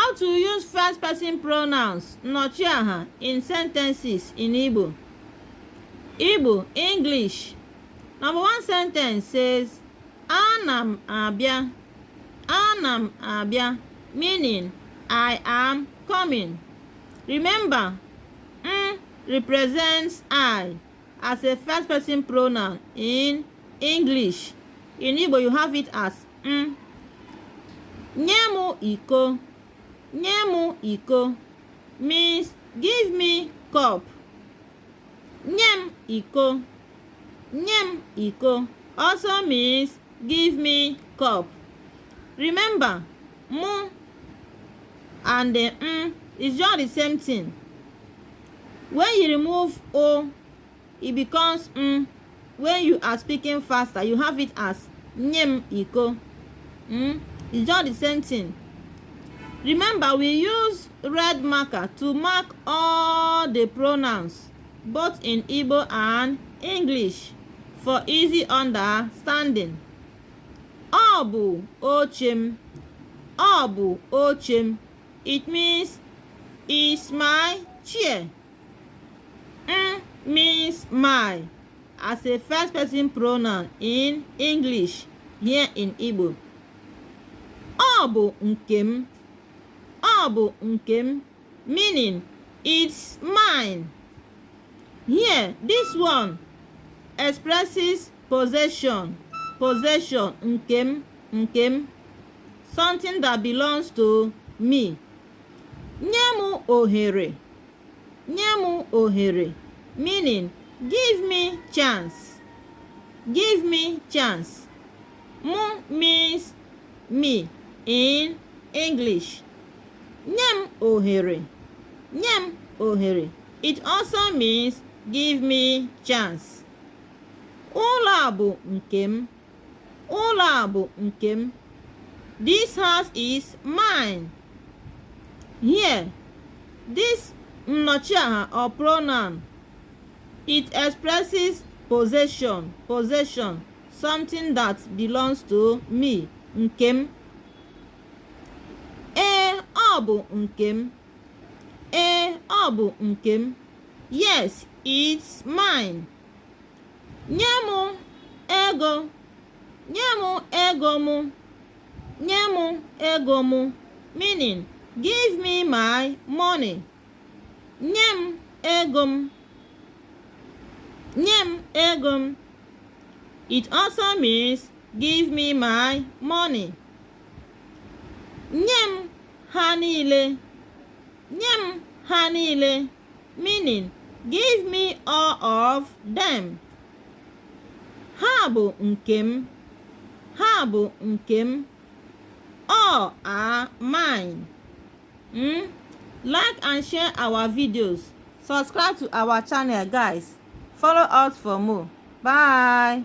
How to use first person pronouns Nnochi in sentences in Igbo. Igbo, English. Number 1 sentence says, Anam abia. Anam abia, meaning I am coming. Remember, represents I as a first person pronoun in English. In Igbo, you have it as Nyemu iko. Nyemu iko means give me cup. Nyem iko. Nyem iko also means give me cup. Remember, mu and the is just the same thing. When you remove o, it becomes when you are speaking faster, you have it as nyem iko. It's just the same thing. Remember, we use red marker to mark all the pronouns, both in Igbo and English, for easy understanding. Obu ochem. Obu ochem. It means it's my chair. Means my as a first person pronoun in English, here in Igbo. Obu nkem. Obu nkem, meaning it's mine. Here, this one expresses possession. Possession, nkem, something that belongs to me. Nyemu ohere. Nyemu ohere, meaning give me chance. Give me chance. Mu means me in English. Nyem ohere. Nyem ohere. It also means give me chance. Ụlọ bụ nkem. Ụlọ bụ nkem. This house is mine. Here, this Nnochi or pronoun, it expresses possession. Possession, something that belongs to me. Nkem. Ọ bụ nkem. Ọ bụ nkem. Yes, it's mine. Nyemu ego. Nyemu ego mu. Nyemu ego mu, meaning give me my money. Nyem ego m. Nyem ego m. It also means give me my money. Nyem ha niile. Nyem ha niile, meaning give me all of them. Ha bụ nkem. Ha bụ nkem. All are mine. Like and share our videos. Subscribe to our channel, guys. Follow us for more. Bye.